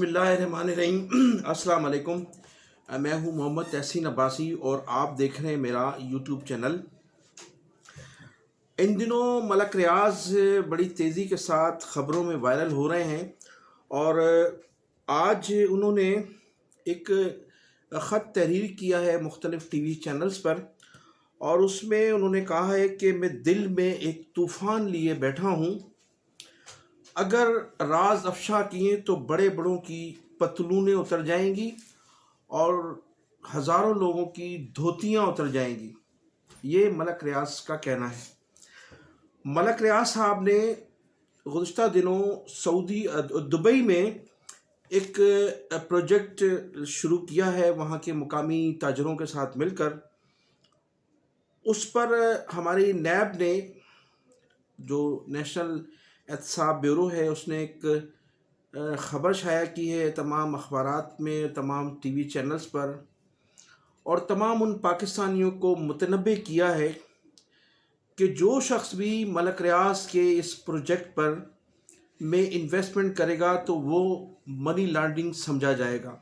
بسم اللہ الرحمن الرحیم۔ السلام علیکم، میں ہوں محمد تحسین عباسی اور آپ دیکھ رہے ہیں میرا یوٹیوب چینل۔ ان دنوں ملک ریاض بڑی تیزی کے ساتھ خبروں میں وائرل ہو رہے ہیں، اور آج انہوں نے ایک خط تحریر کیا ہے مختلف ٹی وی چینلز پر، اور اس میں انہوں نے کہا ہے کہ میں دل میں ایک طوفان لیے بیٹھا ہوں، اگر راز افشا کیے تو بڑے بڑوں کی پتلونیں اتر جائیں گی اور ہزاروں لوگوں کی دھوتیاں اتر جائیں گی۔ یہ ملک ریاض کا کہنا ہے۔ ملک ریاض صاحب نے گزشتہ دنوں دبئی میں ایک پروجیکٹ شروع کیا ہے وہاں کے مقامی تاجروں کے ساتھ مل کر۔ اس پر ہماری نیب نے، جو نیشنل احتساب بیورو ہے، اس نے ایک خبر شائع کی ہے تمام اخبارات میں، تمام ٹی وی چینلز پر، اور تمام ان پاکستانیوں کو متنبہ کیا ہے کہ جو شخص بھی ملک ریاض کے اس پروجیکٹ پر میں انویسٹمنٹ کرے گا تو وہ منی لانڈرنگ سمجھا جائے گا۔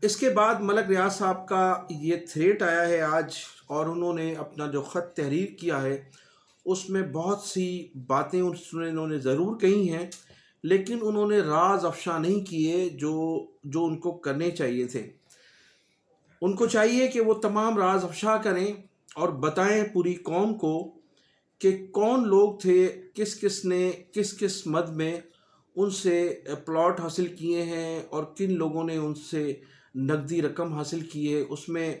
اس کے بعد ملک ریاض صاحب کا یہ تھریٹ آیا ہے آج، اور انہوں نے اپنا جو خط تحریر کیا ہے اس میں بہت سی باتیں انہوں نے ضرور کہی ہیں، لیکن انہوں نے راز افشا نہیں کیے جو ان کو کرنے چاہیے تھے۔ ان کو چاہیے کہ وہ تمام راز افشا کریں اور بتائیں پوری قوم کو کہ کون لوگ تھے، کس نے کس مد میں ان سے پلاٹ حاصل کیے ہیں، اور کن لوگوں نے ان سے نقدی رقم حاصل کی ہے۔ اس میں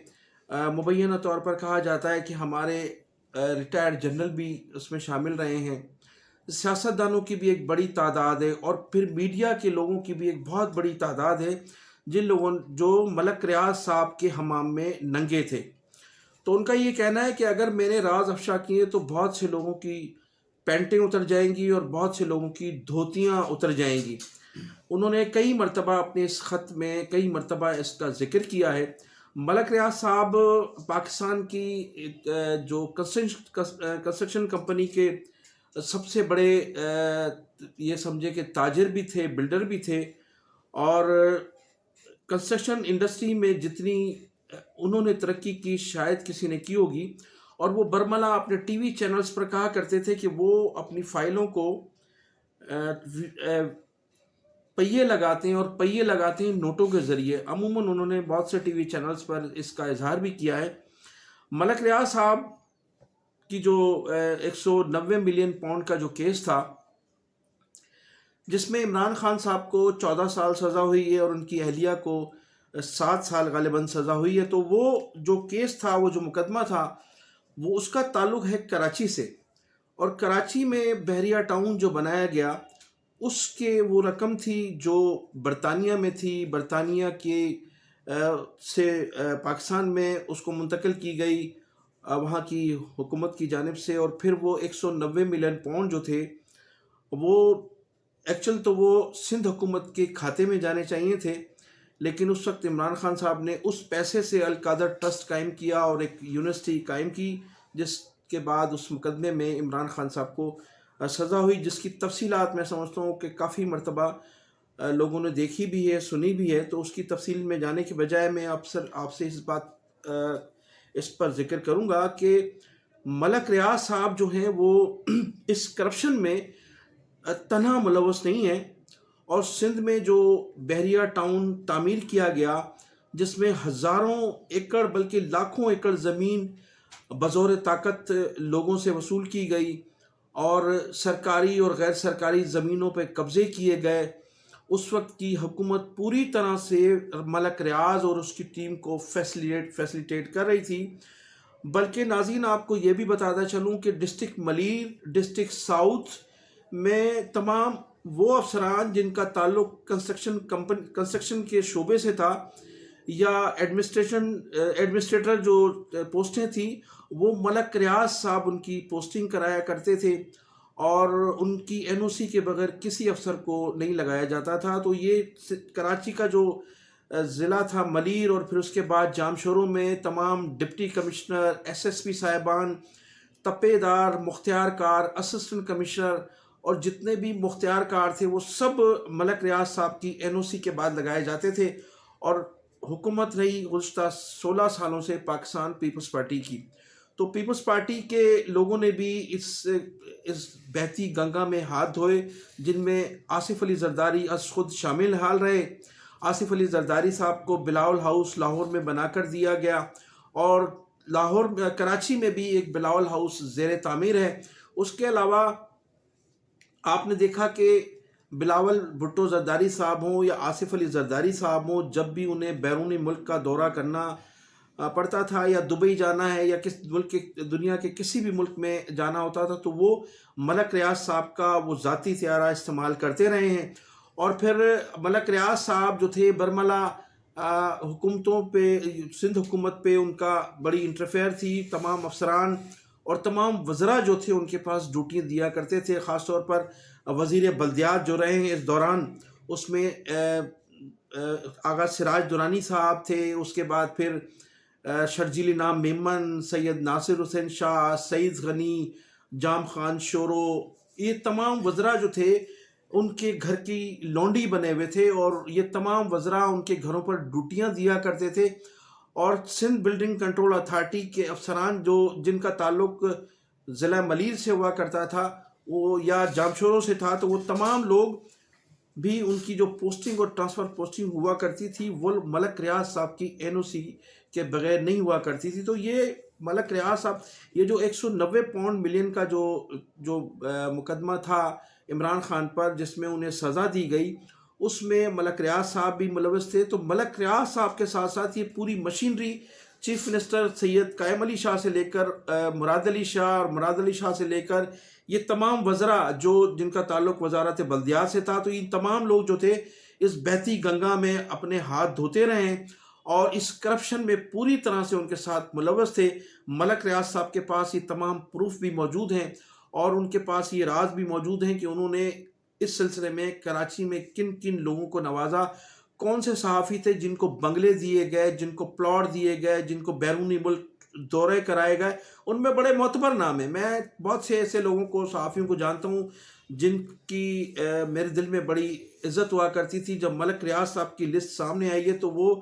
مبینہ طور پر کہا جاتا ہے کہ ہمارے ریٹائرڈ جنرل بھی اس میں شامل رہے ہیں، سیاستدانوں کی بھی ایک بڑی تعداد ہے، اور پھر میڈیا کے لوگوں کی بھی ایک بہت بڑی تعداد ہے جو ملک ریاض صاحب کے حمام میں ننگے تھے۔ تو ان کا یہ کہنا ہے کہ اگر میں نے راز افشا کیے تو بہت سے لوگوں کی پینٹیں اتر جائیں گی اور بہت سے لوگوں کی دھوتیاں اتر جائیں گی۔ انہوں نے کئی مرتبہ اپنے اس خط میں کئی مرتبہ اس کا ذکر کیا ہے۔ ملک ریاض صاحب پاکستان کی جو کنسٹرکشن کمپنی کے سب سے بڑے یہ سمجھے کہ تاجر بھی تھے، بلڈر بھی تھے، اور کنسٹرکشن انڈسٹری میں جتنی انہوں نے ترقی کی شاید کسی نے کی ہوگی۔ اور وہ برملا اپنے ٹی وی چینلز پر کہا کرتے تھے کہ وہ اپنی فائلوں کو پہیے لگاتے ہیں، اور پہیے لگاتے ہیں نوٹوں کے ذریعے۔ عموماً انہوں نے بہت سے ٹی وی چینلز پر اس کا اظہار بھی کیا ہے۔ ملک ریاض صاحب کی جو 190 ملین پاؤنڈ کا جو کیس تھا، جس میں عمران خان صاحب کو 14 سال سزا ہوئی ہے اور ان کی اہلیہ کو 7 سال غالباً سزا ہوئی ہے، تو وہ جو کیس تھا، وہ جو مقدمہ تھا، وہ اس کا تعلق ہے کراچی سے، اور کراچی میں بحریہ ٹاؤن جو بنایا گیا، اس کے وہ رقم تھی جو برطانیہ میں تھی، برطانیہ کے سے پاکستان میں اس کو منتقل کی گئی وہاں کی حکومت کی جانب سے، اور پھر وہ 190 ملین پاؤنڈ جو تھے وہ ایکچول تو وہ سندھ حکومت کے کھاتے میں جانے چاہیے تھے، لیکن اس وقت عمران خان صاحب نے اس پیسے سے القادر ٹرسٹ قائم کیا اور ایک یونیورسٹی قائم کی، جس کے بعد اس مقدمے میں عمران خان صاحب کو سزا ہوئی، جس کی تفصیلات میں سمجھتا ہوں کہ کافی مرتبہ لوگوں نے دیکھی بھی ہے، سنی بھی ہے۔ تو اس کی تفصیل میں جانے کے بجائے میں آپ سے اس پر ذکر کروں گا کہ ملک ریاض صاحب جو ہیں وہ اس کرپشن میں تنہا ملوث نہیں ہیں، اور سندھ میں جو بحریہ ٹاؤن تعمیر کیا گیا، جس میں ہزاروں ایکڑ بلکہ لاکھوں ایکڑ زمین بزور طاقت لوگوں سے وصول کی گئی، اور سرکاری اور غیر سرکاری زمینوں پہ قبضے کیے گئے، اس وقت کی حکومت پوری طرح سے ملک ریاض اور اس کی ٹیم کو فیسلیٹیٹ کر رہی تھی۔ بلکہ ناظرین، آپ کو یہ بھی بتاتا چلوں کہ ڈسٹرکٹ ملیر، ڈسٹرکٹ ساؤتھ میں تمام وہ افسران جن کا تعلق کنسٹرکشن کے شعبے سے تھا، یا ایڈمنسٹریٹر جو پوسٹیں تھیں، وہ ملک ریاض صاحب ان کی پوسٹنگ کرایا کرتے تھے، اور ان کی این او سی کے بغیر کسی افسر کو نہیں لگایا جاتا تھا۔ تو یہ کراچی کا جو ضلع تھا ملیر، اور پھر اس کے بعد جامشوروں میں تمام deputy commissioner, S S P صاحبان، تپے دار، مختیار کار، اسسٹنٹ کمشنر اور جتنے بھی مختار کار تھے وہ سب ملک ریاض صاحب کی NOC کے بعد لگائے جاتے تھے، اور حکومت رہی گزشتہ 16 سالوں سے پاکستان پیپلز پارٹی کی۔ تو پیپلز پارٹی کے لوگوں نے بھی اس بہتی گنگا میں ہاتھ دھوئے، جن میں آصف علی زرداری از خود شامل حال رہے۔ آصف علی زرداری صاحب کو بلاول ہاؤس لاہور میں بنا کر دیا گیا، اور کراچی میں بھی ایک بلاول ہاؤس زیر تعمیر ہے۔ اس کے علاوہ آپ نے دیکھا کہ بلاول بھٹو زرداری صاحب ہوں یا آصف علی زرداری صاحب ہوں، جب بھی انہیں بیرونی ملک کا دورہ کرنا پڑتا تھا، یا دبئی جانا ہے یا دنیا کے کسی بھی ملک میں جانا ہوتا تھا، تو وہ ملک ریاض صاحب کا وہ ذاتی طیارہ استعمال کرتے رہے ہیں۔ اور پھر ملک ریاض صاحب جو تھے، برملا حکومتوں پہ، سندھ حکومت پہ ان کا بڑی انٹرفیئر تھی۔ تمام افسران اور تمام وزراء جو تھے ان کے پاس ڈیوٹیاں دیا کرتے تھے، خاص طور پر وزیر بلدیات جو رہے ہیں اس دوران، اس میں آغا سراج درانی صاحب تھے، اس کے بعد پھر شرجیل نام میمن، سید ناصر حسین شاہ، سعید غنی، جام خان شورو، یہ تمام وزراء جو تھے ان کے گھر کی لونڈی بنے ہوئے تھے، اور یہ تمام وزراء ان کے گھروں پر ڈیوٹیاں دیا کرتے تھے۔ اور سندھ بلڈنگ کنٹرول اتھارٹی کے افسران جن کا تعلق ضلع ملیر سے ہوا کرتا تھا، وہ یا جامشورو سے تھا، تو وہ تمام لوگ بھی ان کی جو پوسٹنگ اور ٹرانسفر پوسٹنگ ہوا کرتی تھی وہ ملک ریاض صاحب کی NOC کے بغیر نہیں ہوا کرتی تھی۔ تو یہ ملک ریاض صاحب، یہ جو 190 پاؤنڈ ملین کا جو مقدمہ تھا عمران خان پر، جس میں انہیں سزا دی گئی، اس میں ملک ریاض صاحب بھی ملوث تھے۔ تو ملک ریاض صاحب کے ساتھ ساتھ یہ پوری مشینری، چیف منسٹر سید قائم علی شاہ سے لے کر مراد علی شاہ، اور مراد علی شاہ سے لے کر یہ تمام وزراء جن کا تعلق وزارت بلدیات سے تھا، تو یہ تمام لوگ جو تھے اس بہتی گنگا میں اپنے ہاتھ دھوتے رہے، اور اس کرپشن میں پوری طرح سے ان کے ساتھ ملوث تھے۔ ملک ریاض صاحب کے پاس یہ تمام پروف بھی موجود ہیں، اور ان کے پاس یہ راز بھی موجود ہیں کہ انہوں نے اس سلسلے میں کراچی میں کن کن لوگوں کو نوازا، کون سے صحافی تھے جن کو بنگلے دیے گئے، جن کو پلاٹ دیے گئے، جن کو بیرونی ملک دورے کرائے گئے۔ ان میں بڑے معتبر نام ہیں، میں بہت سے ایسے لوگوں کو، صحافیوں کو جانتا ہوں جن کی میرے دل میں بڑی عزت ہوا کرتی تھی۔ جب ملک ریاض صاحب کی لسٹ سامنے آئی ہے تو وہ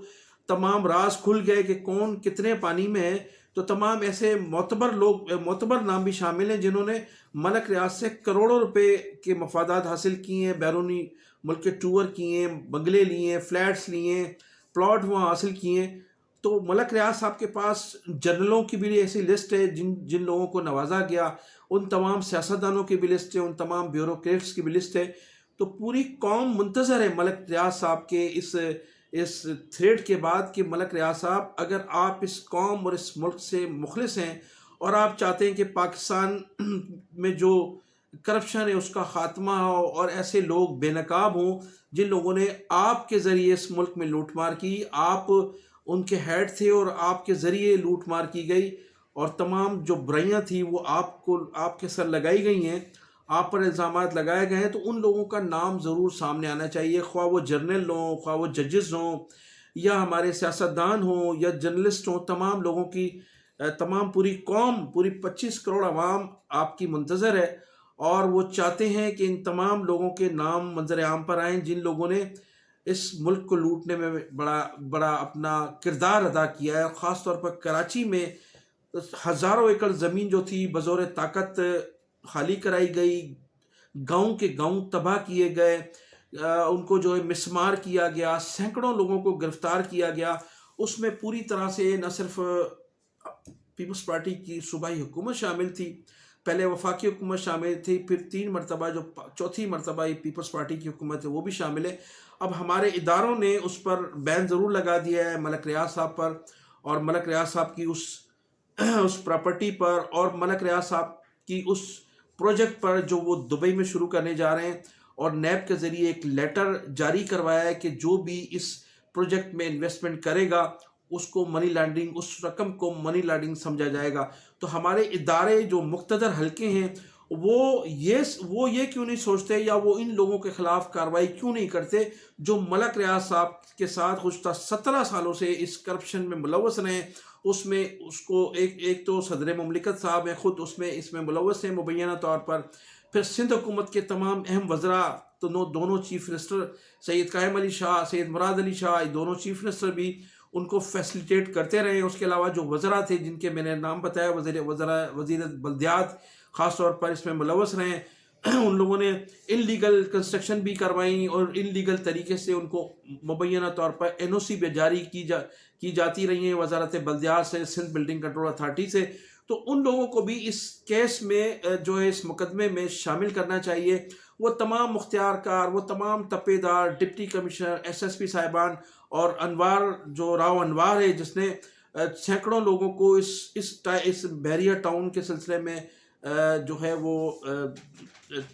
تمام راز کھل گئے کہ کون کتنے پانی میں ہے۔ تو تمام ایسے معتبر نام بھی شامل ہیں جنہوں نے ملک ریاض سے کروڑوں روپے کے مفادات حاصل کیے ہیں، بیرونی ملک کے ٹور کیے ہیں، بنگلے لیے ہیں، فلیٹس لیے ہیں، پلاٹ وہاں حاصل کیے ہیں۔ تو ملک ریاض صاحب کے پاس جنرلوں کی بھی ایسی لسٹ ہے جن لوگوں کو نوازا گیا، ان تمام سیاستدانوں کی بھی لسٹ ہے، ان تمام بیوروکریٹس کی بھی لسٹ ہے۔ تو پوری قوم منتظر ہے ملک ریاض صاحب کے اس تھریڈ کے بعد کہ ملک ریاض صاحب، اگر آپ اس قوم اور اس ملک سے مخلص ہیں اور آپ چاہتے ہیں کہ پاکستان میں جو کرپشن ہے اس کا خاتمہ ہو، اور ایسے لوگ بے نقاب ہوں جن لوگوں نے آپ کے ذریعے اس ملک میں لوٹ مار کی، آپ ان کے ہیڈ تھے اور آپ کے ذریعے لوٹ مار کی گئی، اور تمام جو برائیاں تھیں وہ آپ کے سر لگائی گئی ہیں، آپ پر الزامات لگائے گئے ہیں، تو ان لوگوں کا نام ضرور سامنے آنا چاہیے، خواہ وہ جرنل ہوں، خواہ وہ ججز ہوں، یا ہمارے سیاستدان ہوں، یا جرنلسٹ ہوں۔ تمام لوگوں کی، تمام پوری قوم، پوری 25 کروڑ عوام آپ کی منتظر ہے، اور وہ چاہتے ہیں کہ ان تمام لوگوں کے نام منظر عام پر آئیں جن لوگوں نے اس ملک کو لوٹنے میں بڑا اپنا کردار ادا کیا ہے۔ خاص طور پر کراچی میں ہزاروں ایکڑ زمین جو تھی بزور طاقت خالی کرائی گئی، گاؤں کے گاؤں تباہ کیے گئے، ان کو جو ہے مسمار کیا گیا، سینکڑوں لوگوں کو گرفتار کیا گیا۔ اس میں پوری طرح سے نہ صرف پیپلز پارٹی کی صوبائی حکومت شامل تھی، پہلے وفاقی حکومت شامل تھی، پھر 3 مرتبہ جو چوتھی مرتبہ پیپلز پارٹی کی حکومت ہے وہ بھی شامل ہے۔ اب ہمارے اداروں نے اس پر بین ضرور لگا دیا ہے ملک ریاض صاحب پر، اور ملک ریاض صاحب کی اس پراپرٹی پر، اور ملک ریاض صاحب کی اس پروجیکٹ پر جو وہ دبئی میں شروع کرنے جا رہے ہیں، اور نیب کے ذریعے ایک لیٹر جاری کروایا ہے کہ جو بھی اس پروجیکٹ میں انویسٹمنٹ کرے گا اس کو منی لانڈرنگ، اس رقم کو منی لانڈرنگ سمجھا جائے گا۔ تو ہمارے ادارے جو مقتدر حلقے ہیں وہ یہ کیوں نہیں سوچتے، یا وہ ان لوگوں کے خلاف کارروائی کیوں نہیں کرتے جو ملک ریاض صاحب کے ساتھ گزشتہ 17 سالوں سے اس کرپشن میں ملوث رہے ہیں؟ اس میں اس کو ایک تو صدر مملکت صاحب ہیں خود اس میں ملوث ہیں مبینہ طور پر، پھر سندھ حکومت کے تمام اہم وزراء دونوں چیف منسٹر سید قائم علی شاہ، سید مراد علی شاہ، دونوں چیف منسٹر بھی ان کو فیسلیٹیٹ کرتے رہے. اس کے علاوہ جو وزراء تھے جن کے میں نے نام بتایا، وزیر بلدیات خاص طور پر اس میں ملوث رہے، ان لوگوں نے ان لیگل کنسٹرکشن بھی کروائیں اور ان لیگل طریقے سے ان کو مبینہ طور پر NOC بھی جاری کی جاتی رہی ہیں وزارت بلدیات سے، سندھ بلڈنگ کنٹرول اتھارٹی سے. تو ان لوگوں کو بھی اس کیس میں جو ہے اس مقدمے میں شامل کرنا چاہیے. وہ تمام مختار کار، وہ تمام تپے دار، ڈپٹی کمشنر، SSP صاحبان اور انوار جو راؤ انوار ہے جس نے سینکڑوں لوگوں کو اس بحریہ ٹاؤن کے سلسلے میں جو ہے وہ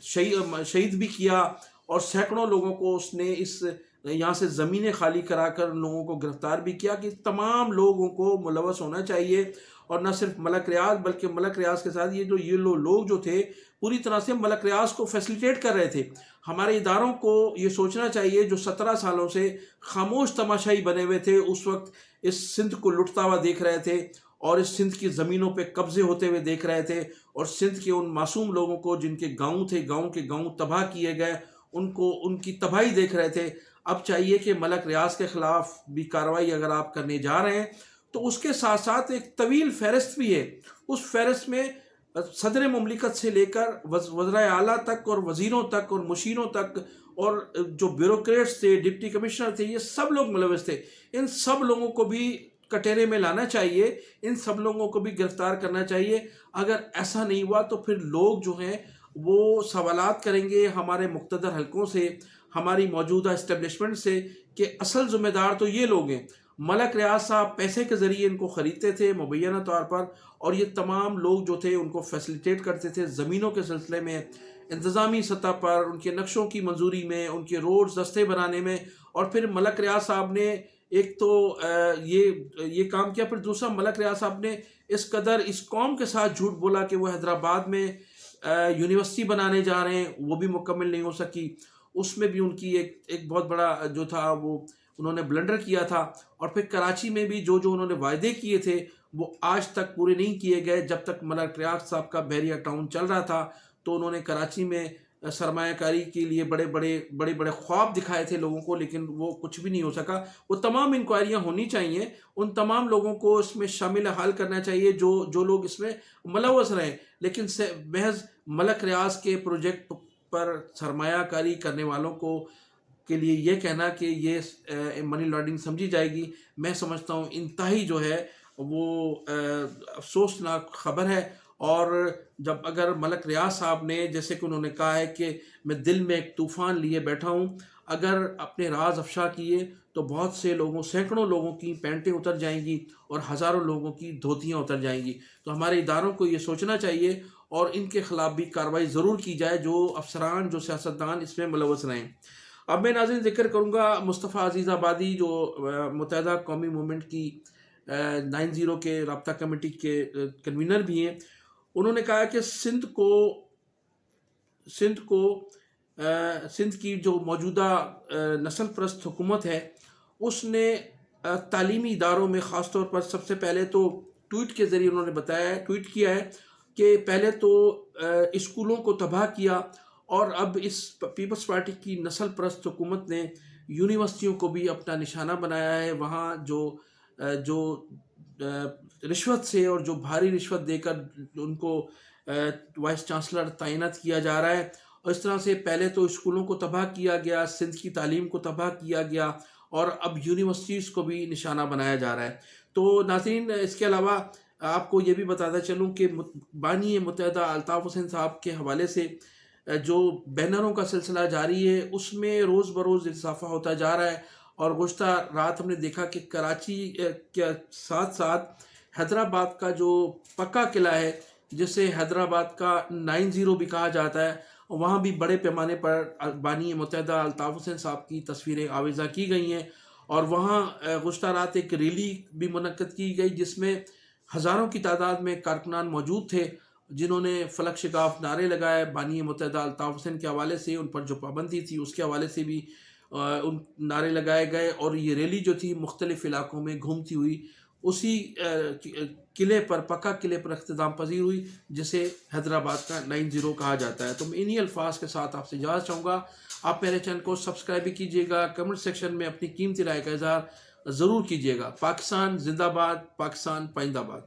شہید بھی کیا، اور سینکڑوں لوگوں کو اس نے اس یہاں سے زمینیں خالی کرا کر ان لوگوں کو گرفتار بھی کیا. کہ تمام لوگوں کو ملوث ہونا چاہیے، اور نہ صرف ملک ریاض بلکہ ملک ریاض کے ساتھ یہ لوگ جو تھے پوری طرح سے ملک ریاض کو فیسلیٹیٹ کر رہے تھے. ہمارے اداروں کو یہ سوچنا چاہیے جو 17 سالوں سے خاموش تماشائی بنے ہوئے تھے، اس وقت اس سندھ کو لٹتا ہوا دیکھ رہے تھے اور اس سندھ کی زمینوں پہ قبضے ہوتے ہوئے دیکھ رہے تھے، اور سندھ کے ان معصوم لوگوں کو جن کے گاؤں تھے، گاؤں تباہ کیے گئے، ان کی تباہی دیکھ رہے تھے. اب چاہیے کہ ملک ریاض کے خلاف بھی کارروائی اگر آپ کرنے جا رہے ہیں تو اس کے ساتھ ساتھ ایک طویل فہرست بھی ہے. اس فہرست میں صدر مملکت سے لے کر وزرائے اعلیٰ تک اور وزیروں تک اور مشیروں تک اور جو بیوروکریٹس تھے، ڈپٹی کمشنر تھے، یہ سب لوگ ملوث تھے. ان سب لوگوں کو بھی کٹہرے میں لانا چاہیے، ان سب لوگوں کو بھی گرفتار کرنا چاہیے. اگر ایسا نہیں ہوا تو پھر لوگ جو ہیں وہ سوالات کریں گے ہمارے مقتدر حلقوں سے، ہماری موجودہ اسٹیبلشمنٹ سے، کہ اصل ذمہ دار تو یہ لوگ ہیں. ملک ریاض صاحب پیسے کے ذریعے ان کو خریدتے تھے مبینہ طور پر، اور یہ تمام لوگ جو تھے ان کو فیسلیٹیٹ کرتے تھے زمینوں کے سلسلے میں، انتظامی سطح پر، ان کے نقشوں کی منظوری میں، ان کے روڈز رستے بنانے میں. اور پھر ملک ریاض صاحب نے ایک تو یہ کام کیا، پھر دوسرا ملک ریاض صاحب نے اس قدر اس قوم کے ساتھ جھوٹ بولا کہ وہ حیدرآباد میں یونیورسٹی بنانے جا رہے ہیں، وہ بھی مکمل نہیں ہو سکی. اس میں بھی ان کی ایک بہت بڑا جو تھا وہ انہوں نے بلنڈر کیا تھا. اور پھر کراچی میں بھی جو انہوں نے وعدے کیے تھے وہ آج تک پورے نہیں کیے گئے. جب تک ملک ریاض صاحب کا بحریہ ٹاؤن چل رہا تھا تو انہوں نے کراچی میں سرمایہ کاری کے لیے بڑے خواب دکھائے تھے لوگوں کو، لیکن وہ کچھ بھی نہیں ہو سکا. وہ تمام انکوائریاں ہونی چاہیے، ان تمام لوگوں کو اس میں شامل حال کرنا چاہیے جو لوگ اس میں ملوث رہیں. لیکن محض ملک ریاض کے پروجیکٹ پر سرمایہ کاری کرنے والوں کے لیے یہ کہنا کہ یہ منی لانڈرنگ سمجھی جائے گی، میں سمجھتا ہوں انتہائی جو ہے وہ افسوسناک خبر ہے. اور جب اگر ملک ریاض صاحب نے جیسے کہ انہوں نے کہا ہے کہ میں دل میں ایک طوفان لیے بیٹھا ہوں، اگر اپنے راز افشا کیے تو بہت سے لوگوں، سینکڑوں لوگوں کی پینٹیں اتر جائیں گی اور ہزاروں لوگوں کی دھوتیاں اتر جائیں گی. تو ہمارے اداروں کو یہ سوچنا چاہیے اور ان کے خلاف بھی کارروائی ضرور کی جائے جو افسران، جو سیاستدان اس میں ملوث رہیں. اب میں ناظرین ذکر کروں گا مصطفیٰ عزیز آبادی جو متحدہ قومی موومنٹ کی 90 کے رابطہ کمیٹی کے کنوینر بھی ہیں. انہوں نے کہا کہ سندھ کی جو موجودہ نسل پرست حکومت ہے اس نے تعلیمی اداروں میں خاص طور پر سب سے پہلے تو ٹویٹ کے ذریعے انہوں نے ٹویٹ کیا ہے کہ پہلے تو اسکولوں کو تباہ کیا، اور اب اس پیپلز پارٹی کی نسل پرست حکومت نے یونیورسٹیوں کو بھی اپنا نشانہ بنایا ہے. وہاں جو رشوت سے اور جو بھاری رشوت دے کر ان کو وائس چانسلر تعینات کیا جا رہا ہے. اور اس طرح سے پہلے تو اسکولوں کو تباہ کیا گیا، سندھ کی تعلیم کو تباہ کیا گیا، اور اب یونیورسٹیز کو بھی نشانہ بنایا جا رہا ہے. تو ناظرین اس کے علاوہ آپ کو یہ بھی بتاتا چلوں کہ بانی متحدہ الطاف حسین صاحب کے حوالے سے جو بینروں کا سلسلہ جاری ہے اس میں روز بروز اضافہ ہوتا جا رہا ہے. اور گزشتہ رات ہم نے دیکھا کہ کراچی کے ساتھ ساتھ حیدرآباد کا جو پکا قلعہ ہے جسے حیدرآباد کا 90 بھی کہا جاتا ہے، وہاں بھی بڑے پیمانے پر بانی متحدہ الطاف حسین صاحب کی تصویریں آویزاں کی گئی ہیں. اور وہاں گزشتہ رات ایک ریلی بھی منعقد کی گئی جس میں ہزاروں کی تعداد میں کارکنان موجود تھے جنہوں نے فلک شگاف نعرے لگائے بانی متحدہ الطاف حسین کے حوالے سے، ان پر جو پابندی تھی اس کے حوالے سے بھی ان نعرے لگائے گئے. اور یہ ریلی جو تھی مختلف علاقوں میں گھومتی ہوئی اسی قلعے پر، پکا قلعے پر اختتام پذیر ہوئی، جسے حیدرآباد کا 90 کہا جاتا ہے۔ تو میں انہی الفاظ کے ساتھ آپ سے اجازت چاہوں گا۔ آپ میرے چینل کو سبسکرائب بھی کیجیے گا، کمنٹ سیکشن میں اپنی قیمتی رائے کا اظہار ضرور کیجیے گا۔ پاکستان زندہ باد، پاکستان پائندہ باد۔